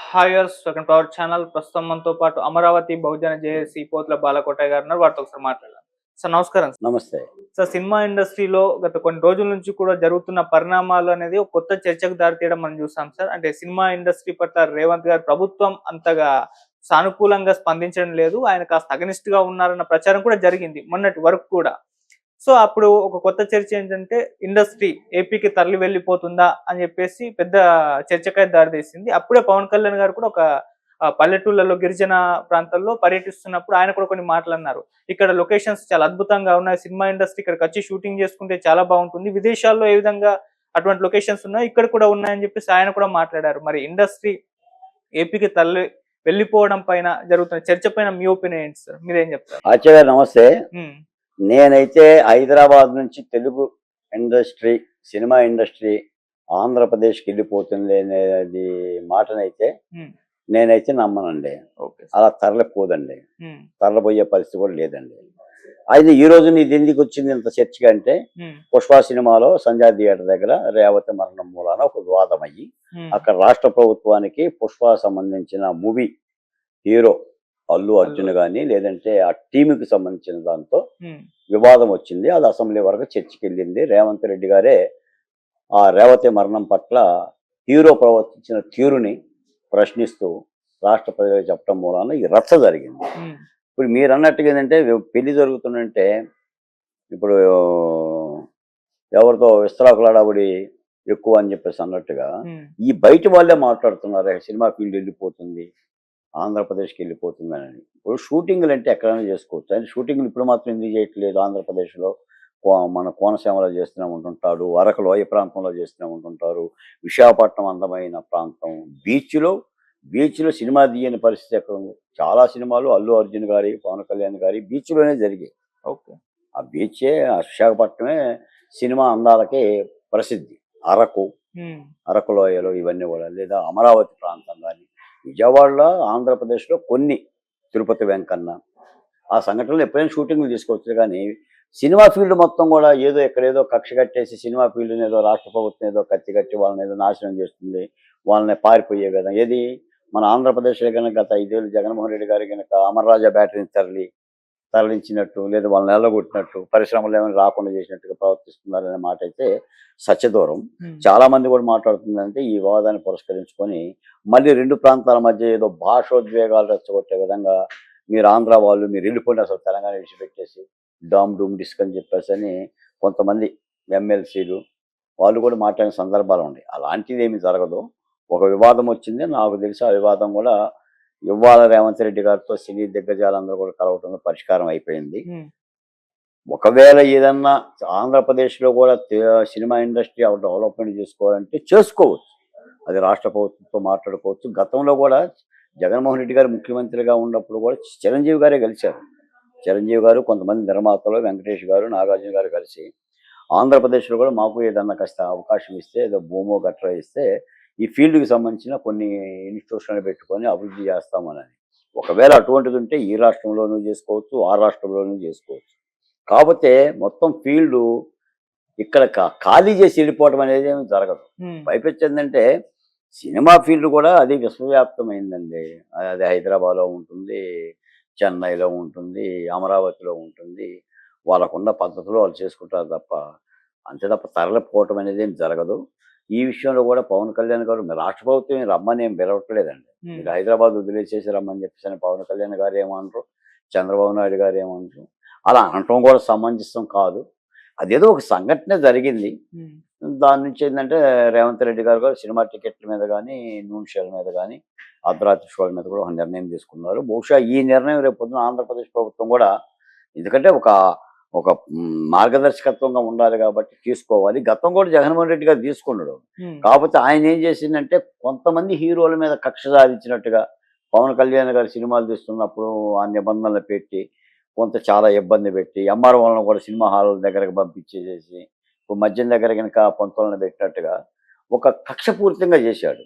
హాయర్స్ second power channel ప్రస్తుతం మనతో పాటు అమరావతి బహుజన జేఏసీ పోతుల బాలకోటయ్య గారు ఉన్నారు. వారితో ఒకసారి మాట్లాడదాం. సార్ నమస్కారం. నమస్తే. సార్ సినిమా ఇండస్ట్రీలో గత కొన్ని రోజుల నుంచి కూడా జరుగుతున్న పరిణామాలు అనేది ఒక కొత్త చర్చకు దారితీయడం మనం చూసాం సార్. అంటే సినిమా ఇండస్ట్రీ పట్ల రేవంత్ గారి ప్రభుత్వం అంతగా సానుకూలంగా స్పందించడం లేదు. ఆయన కాస్త అగనిస్ట్ గా ఉన్నారన్న ప్రచారం కూడా జరిగింది మొన్నటి వరకు కూడా. సో అప్పుడు ఒక కొత్త చర్చ ఏంటంటే ఇండస్ట్రీ ఏపీకి తరలి వెళ్ళిపోతుందా అని చెప్పేసి పెద్ద చర్చకైతే దారితీసింది. అప్పుడే పవన్ కళ్యాణ్ గారు కూడా ఒక పల్లెటూళ్ళలో గిరిజన ప్రాంతాల్లో పర్యటిస్తున్నప్పుడు ఆయన కూడా కొన్ని మాటలు అన్నారు. ఇక్కడ లొకేషన్స్ చాలా అద్భుతంగా ఉన్నాయి. సినిమా ఇండస్ట్రీ ఇక్కడికి వచ్చి షూటింగ్ చేసుకుంటే చాలా బాగుంటుంది. విదేశాల్లో ఏ విధంగా అటువంటి లొకేషన్స్ ఉన్నాయో ఇక్కడ కూడా ఉన్నాయని చెప్పేసి ఆయన కూడా మాట్లాడారు. మరి ఇండస్ట్రీ ఏపీకి తరలి వెళ్ళిపోవడం పైన జరుగుతున్న చర్చ పైన మీ ఒపీనియన్ ఏంటి సార్? మీరేం చెప్తారు? ఆచార్య నమస్తే. నేనైతే హైదరాబాద్ నుంచి తెలుగు ఇండస్ట్రీ, సినిమా ఇండస్ట్రీ ఆంధ్రప్రదేశ్కి వెళ్ళిపోతుంది అనేది మాటనైతే నేనైతే నమ్మనండి. అలా తరలిపోదండి, తరలిపోయే పరిస్థితి కూడా లేదండి. అయితే ఈ రోజు ఇది ఎందుకు వచ్చింది ఇంత చర్చగా అంటే, పుష్ప సినిమాలో సంజయ్ థియేటర్ దగ్గర రేవతి మరణం మూలాన ఒక వివాదం అయ్యి అక్కడ రాష్ట్ర ప్రభుత్వానికి పుష్ప సంబంధించిన మూవీ హీరో అల్లు అర్జున్ గాని లేదంటే ఆ టీంకి సంబంధించిన దాంతో వివాదం వచ్చింది. అది అసెంబ్లీ వరకు చర్చకి వెళ్ళింది. రేవంత్ రెడ్డి గారే ఆ రేవతి మరణం పట్ల హీరో ప్రవర్తించిన తీరుని ప్రశ్నిస్తూ రాష్ట్ర ప్రజలకు చెప్పడం మూలాన ఈ రచ్చ జరిగింది. ఇప్పుడు మీరు అన్నట్టుగా ఏంటంటే పెళ్లి జరుగుతుందంటే ఇప్పుడు ఎవరితో విస్తరాకులాడబడి ఎక్కువ అని చెప్పేసి అన్నట్టుగా ఈ బయట వాళ్ళే మాట్లాడుతున్నారు సినిమా ఫీల్డ్ వెళ్ళిపోతుంది, ఆంధ్రప్రదేశ్కి వెళ్ళిపోతుందని. ఇప్పుడు షూటింగ్లు అంటే ఎక్కడైనా చేసుకోవచ్చు. అంటే షూటింగ్లు ఇప్పుడు మాత్రం ఎందుకు చేయట్లేదు? ఆంధ్రప్రదేశ్లో మన కోనసీమలో చేస్తూనే ఉంటుంటారు, అరకు లోయ ప్రాంతంలో చేస్తూనే ఉంటుంటారు, విశాఖపట్నం అందమైన ప్రాంతం, బీచ్లో సినిమా తీయని పరిస్థితి ఎక్కడ ఉంది? చాలా సినిమాలు అల్లు అర్జున్ గారి, పవన్ కళ్యాణ్ గారి బీచ్లోనే జరిగాయి. ఓకే, ఆ బీచే విశాఖపట్నమే సినిమా అందాలకి ప్రసిద్ధి. అరకు లోయలో ఇవన్నీ కూడా, లేదా అమరావతి ప్రాంతం కానీ, విజయవాడలో ఆంధ్రప్రదేశ్లో కొన్ని, తిరుపతి వెంకన్న ఆ సంఘటనలు ఎప్పుడైనా షూటింగ్లు తీసుకోవచ్చు. కానీ సినిమా ఫీల్డ్ మొత్తం కూడా ఏదో ఎక్కడేదో కక్ష కట్టేసి సినిమా ఫీల్డ్ని ఏదో రాష్ట్ర ప్రభుత్వం ఏదో కత్తి కట్టి వాళ్ళని ఏదో నాశనం చేస్తుంది, వాళ్ళని పారిపోయే కదా. ఏది మన ఆంధ్రప్రదేశ్లో కనుక గత 5 ఏళ్ళు జగన్మోహన్ రెడ్డి గారి కనుక అమర్రాజా బ్యాటరీని తరలించినట్టు, లేదా వాళ్ళని ఎల్లగొట్టినట్టు, పరిశ్రమలు ఏమైనా రాకుండా చేసినట్టుగా ప్రవర్తిస్తున్నారనే మాట అయితే సత్యదూరం. చాలా మంది కూడా మాట్లాడుతుందంటే ఈ వివాదాన్ని పురస్కరించుకొని మళ్ళీ 2 ప్రాంతాల మధ్య ఏదో భాషోద్వేగాలు రెచ్చగొట్టే విధంగా మీరు ఆంధ్ర వాళ్ళు మీరు వెళ్ళిపోయిన అసలు తెలంగాణ విడిచిపెట్టేసి డామ్ డూమ్ డిస్క్ అని చెప్పేసి అని కొంతమంది ఎమ్మెల్సీలు వాళ్ళు కూడా మాట్లాడిన సందర్భాలు ఉన్నాయి. అలాంటిది ఏమి జరగదు. ఒక వివాదం వచ్చింది, నాకు తెలిసి ఆ వివాదం కూడా ఇవాళ రేవంత్ రెడ్డి గారితో సినీ దిగ్గజాలందరూ కూడా కలవటంలో పరిష్కారం అయిపోయింది. ఒకవేళ ఏదన్నా ఆంధ్రప్రదేశ్లో కూడా సినిమా ఇండస్ట్రీ డెవలప్మెంట్ చేసుకోవాలంటే చేసుకోవచ్చు. అది రాష్ట్ర ప్రభుత్వంతో మాట్లాడుకోవచ్చు. గతంలో కూడా జగన్మోహన్ రెడ్డి గారు ముఖ్యమంత్రిగా ఉన్నప్పుడు కూడా చిరంజీవి గారే కలిశారు. చిరంజీవి గారు, కొంతమంది నిర్మాతలు, వెంకటేష్ గారు, నాగార్జున గారు కలిసి ఆంధ్రప్రదేశ్లో కూడా మాకు ఏదన్నా కాస్త అవకాశం ఇస్తే, ఏదో భూమో గట్రా ఇస్తే ఈ ఫీల్డ్కి సంబంధించిన కొన్ని ఇన్స్టిట్యూషన్లు పెట్టుకొని అభివృద్ధి చేస్తామని. ఒకవేళ అటువంటిది ఉంటే ఈ రాష్ట్రంలోనూ చేసుకోవచ్చు, ఆ రాష్ట్రంలోనూ చేసుకోవచ్చు. కాకపోతే మొత్తం ఫీల్డ్ ఇక్కడ ఖాళీ చేసి వెళ్ళిపోవడం అనేది ఏమి జరగదు. పైపెచ్చి ఏంటంటే సినిమా ఫీల్డ్ కూడా అది విశ్వవ్యాప్తమైందండి. అది హైదరాబాద్లో ఉంటుంది, చెన్నైలో ఉంటుంది, అమరావతిలో ఉంటుంది. వాళ్ళకున్న పద్ధతిలో వాళ్ళు చేసుకుంటారు తప్ప, అంతే తప్ప తరలిపోవటం అనేది ఏం జరగదు. ఈ విషయంలో కూడా పవన్ కళ్యాణ్ గారు రాష్ట్ర ప్రభుత్వం రమ్మని ఏం పిలవట్లేదండి. మీరు హైదరాబాద్ వదిలేసేసి రమ్మని చెప్పేసి పవన్ కళ్యాణ్ గారు ఏమంటారు, చంద్రబాబు నాయుడు గారు ఏమంటారు. అలా అనటం కూడా సమంజసం కాదు. అదేదో ఒక సంఘటన జరిగింది. దాని నుంచి ఏంటంటే రేవంత్ రెడ్డి గారు సినిమా టికెట్ల మీద కానీ, నూనె షోల మీద కానీ, అర్ధరాత్రి షోల మీద కూడా ఒక నిర్ణయం తీసుకున్నారు. బహుశా ఈ నిర్ణయం రేపు పొద్దున ఆంధ్రప్రదేశ్ ప్రభుత్వం కూడా, ఎందుకంటే ఒక ఒక మార్గదర్శకత్వంగా ఉండాలి కాబట్టి తీసుకోవాలి. గతం కూడా జగన్మోహన్ రెడ్డి గారు తీసుకున్నాడు. కాకపోతే ఆయన ఏం చేసిందంటే కొంతమంది హీరోల మీద కక్ష సాధించినట్టుగా పవన్ కళ్యాణ్ గారు సినిమాలు తీస్తున్నప్పుడు ఆ నిబంధనలు పెట్టి కొంత చాలా ఇబ్బంది పెట్టి ఎంఆర్ఓలను కూడా సినిమా హాల్ దగ్గరకు పంపించేసేసి మద్యం దగ్గర కనుక పంతులను పెట్టినట్టుగా ఒక కక్షపూరితంగా చేశాడు.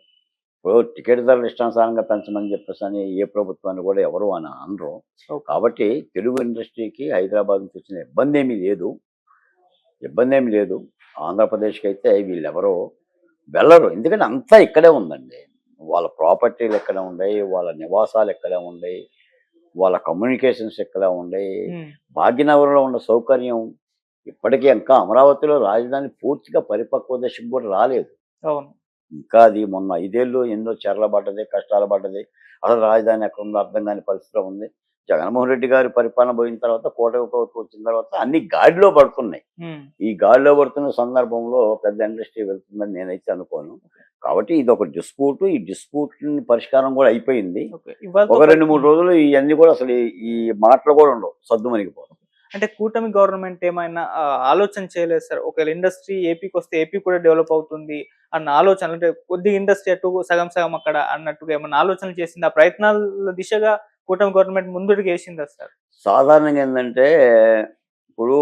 ఇప్పుడు టికెట్ ధరలు ఇష్టానుసారంగా పెంచమని చెప్పేసి అని ఏ ప్రభుత్వాన్ని కూడా ఎవరు అని అనరు. కాబట్టి తెలుగు ఇండస్ట్రీకి హైదరాబాద్ నుంచి వచ్చిన ఇబ్బంది ఏమీ లేదు. ఆంధ్రప్రదేశ్కి అయితే వీళ్ళెవరో వెళ్ళరు. ఎందుకంటే అంతా ఇక్కడే ఉందండి. వాళ్ళ ప్రాపర్టీలు ఎక్కడ ఉన్నాయి, వాళ్ళ నివాసాలు ఎక్కడ ఉన్నాయి, వాళ్ళ కమ్యూనికేషన్స్ ఎక్కడ ఉన్నాయి, భాగ్యనగరంలో ఉన్న సౌకర్యం ఇప్పటికీ ఇంకా అమరావతిలో రాజధాని పూర్తిగా పరిపక్వ దశకు కూడా రాలేదు. అవును. ఇంకా అది మొన్న 5 ఏళ్ళు ఎన్నో చెరల పడ్డది, కష్టాలు పడ్డది. అసలు రాజధాని ఎక్కడ ఉందో అర్థం కాని పరిస్థితిలో ఉంది. జగన్మోహన్ రెడ్డి గారి పరిపాలన పోయిన తర్వాత, కూటమి ప్రభుత్వం వచ్చిన తర్వాత అన్ని గాడిలో పడుతున్నాయి. ఈ గాడిలో పడుతున్న సందర్భంలో పెద్ద ఇండస్ట్రీ వెళ్తుందని నేనైతే అనుకోను. కాబట్టి ఇది ఒక డిస్ప్యూట్. ఈ డిస్ప్యూట్ పరిష్కారం కూడా అయిపోయింది. ఒక 2-3 రోజులు ఇవన్నీ కూడా అసలు ఈ మాటలు కూడా ఉండవు, సద్దుమణిగిపోవడం. అంటే కూటమి గవర్నమెంట్ ఏమైనా ఆలోచన చేయలేదు సార్? ఒకవేళ ఇండస్ట్రీ ఏపీకి వస్తే ఏపీ కూడా డెవలప్ అవుతుంది అన్న ఆలోచన, అంటే కొద్దిగా ఇండస్ట్రీ అటు సగం సగం అక్కడ అన్నట్టుగా ఏమైనా ఆలోచనలు చేసింది? ఆ ప్రయత్నాల దిశగా కూటమి గవర్నమెంట్ ముందుకు వేసిందా సార్? సాధారణంగా ఏంటంటే, ఇప్పుడు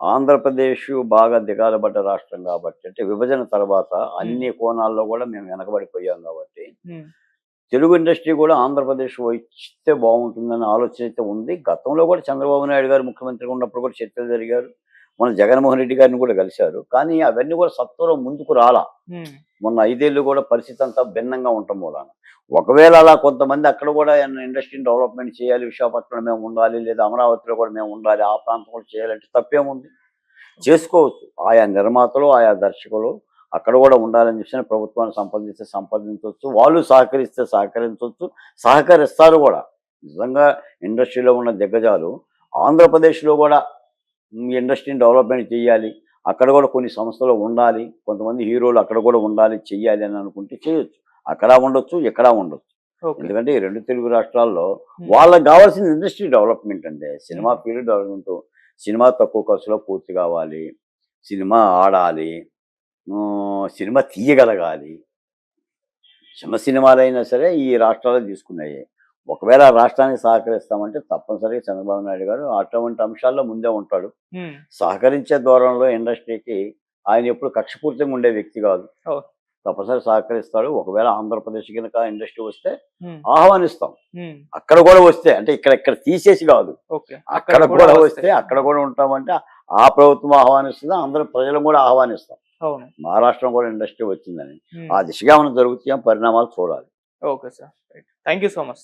ఆంధ్రప్రదేశ్ బాగా దిగాలబడ్డ రాష్ట్రం కాబట్టి, అంటే విభజన తర్వాత అన్ని కోణాల్లో కూడా మేము వెనకబడిపోయాం కాబట్టి, తెలుగు ఇండస్ట్రీ కూడా ఆంధ్రప్రదేశ్ ఇస్తే బాగుంటుందనే ఆలోచన అయితే ఉంది. గతంలో కూడా చంద్రబాబు నాయుడు గారు ముఖ్యమంత్రిగా ఉన్నప్పుడు కూడా చర్చలు జరిగారు. మన జగన్మోహన్ రెడ్డి గారిని కూడా కలిశారు. కానీ అవన్నీ కూడా సత్వరం ముందుకు రాలా. మొన్న 5 ఏళ్ళు కూడా పరిస్థితి అంతా భిన్నంగా ఉండటం మూలాన. ఒకవేళ అలా కొంతమంది అక్కడ కూడా ఇండస్ట్రీని డెవలప్మెంట్ చేయాలి, విశాఖపట్నంలో మేము ఉండాలి, లేదా అమరావతిలో కూడా మేము ఉండాలి, ఆ ప్రాంతం కూడా చేయాలంటే తప్పేముంది, చేసుకోవచ్చు. ఆయా నిర్మాతలు, ఆయా దర్శకులు అక్కడ కూడా ఉండాలని చెప్పి ప్రభుత్వాన్ని సంప్రదించవచ్చు. వాళ్ళు సహకరిస్తే సహకరించవచ్చు, సహకరిస్తారు కూడా. నిజంగా ఇండస్ట్రీలో ఉన్న దిగ్గజాలు ఆంధ్రప్రదేశ్లో కూడా ఇండస్ట్రీని డెవలప్మెంట్ చేయాలి, అక్కడ కూడా కొన్ని సంస్థలు ఉండాలి, కొంతమంది హీరోలు అక్కడ కూడా ఉండాలి, చెయ్యాలి అని అనుకుంటే చేయొచ్చు. అక్కడ ఉండొచ్చు, ఇక్కడ ఉండొచ్చు. ఎందుకంటే ఈ 2 తెలుగు రాష్ట్రాల్లో వాళ్ళకి కావాల్సిన ఇండస్ట్రీ డెవలప్మెంట్ అంటే సినిమా ఫీల్డ్ డెవలప్మెంట్. సినిమా తక్కువ ఖర్చులో పూర్తి కావాలి, సినిమా ఆడాలి, సినిమా తీయగలగాలి. చిన్న సినిమాలైనా సరే ఈ రాష్ట్రాలు తీసుకున్నాయి. ఒకవేళ రాష్ట్రానికి సహకరిస్తామంటే తప్పనిసరిగా చంద్రబాబు నాయుడు గారు అటువంటి అంశాల్లో ముందే ఉంటాడు. సహకరించే ధోరణిలో ఇండస్ట్రీకి ఆయన ఎప్పుడు కక్షపూర్తిగా ఉండే వ్యక్తి కాదు. తప్పనిసరి సహకరిస్తాడు. ఒకవేళ ఆంధ్రప్రదేశ్ కనుక ఇండస్ట్రీ వస్తే ఆహ్వానిస్తాం. అక్కడ కూడా వస్తే, అంటే ఇక్కడ తీసేసి కాదు, అక్కడ కూడా వస్తే అక్కడ కూడా ఉంటామంటే ఆ ప్రభుత్వం ఆహ్వానిస్తుంది, అందరూ ప్రజలు కూడా ఆహ్వానిస్తాం. మహారాష్ట్రం కూడా ఇండస్ట్రీ వచ్చిందని ఆ దిశగా మనం జరుగుతాం, పరిణామాలు చూడాలి. Okay sir, thank you so much.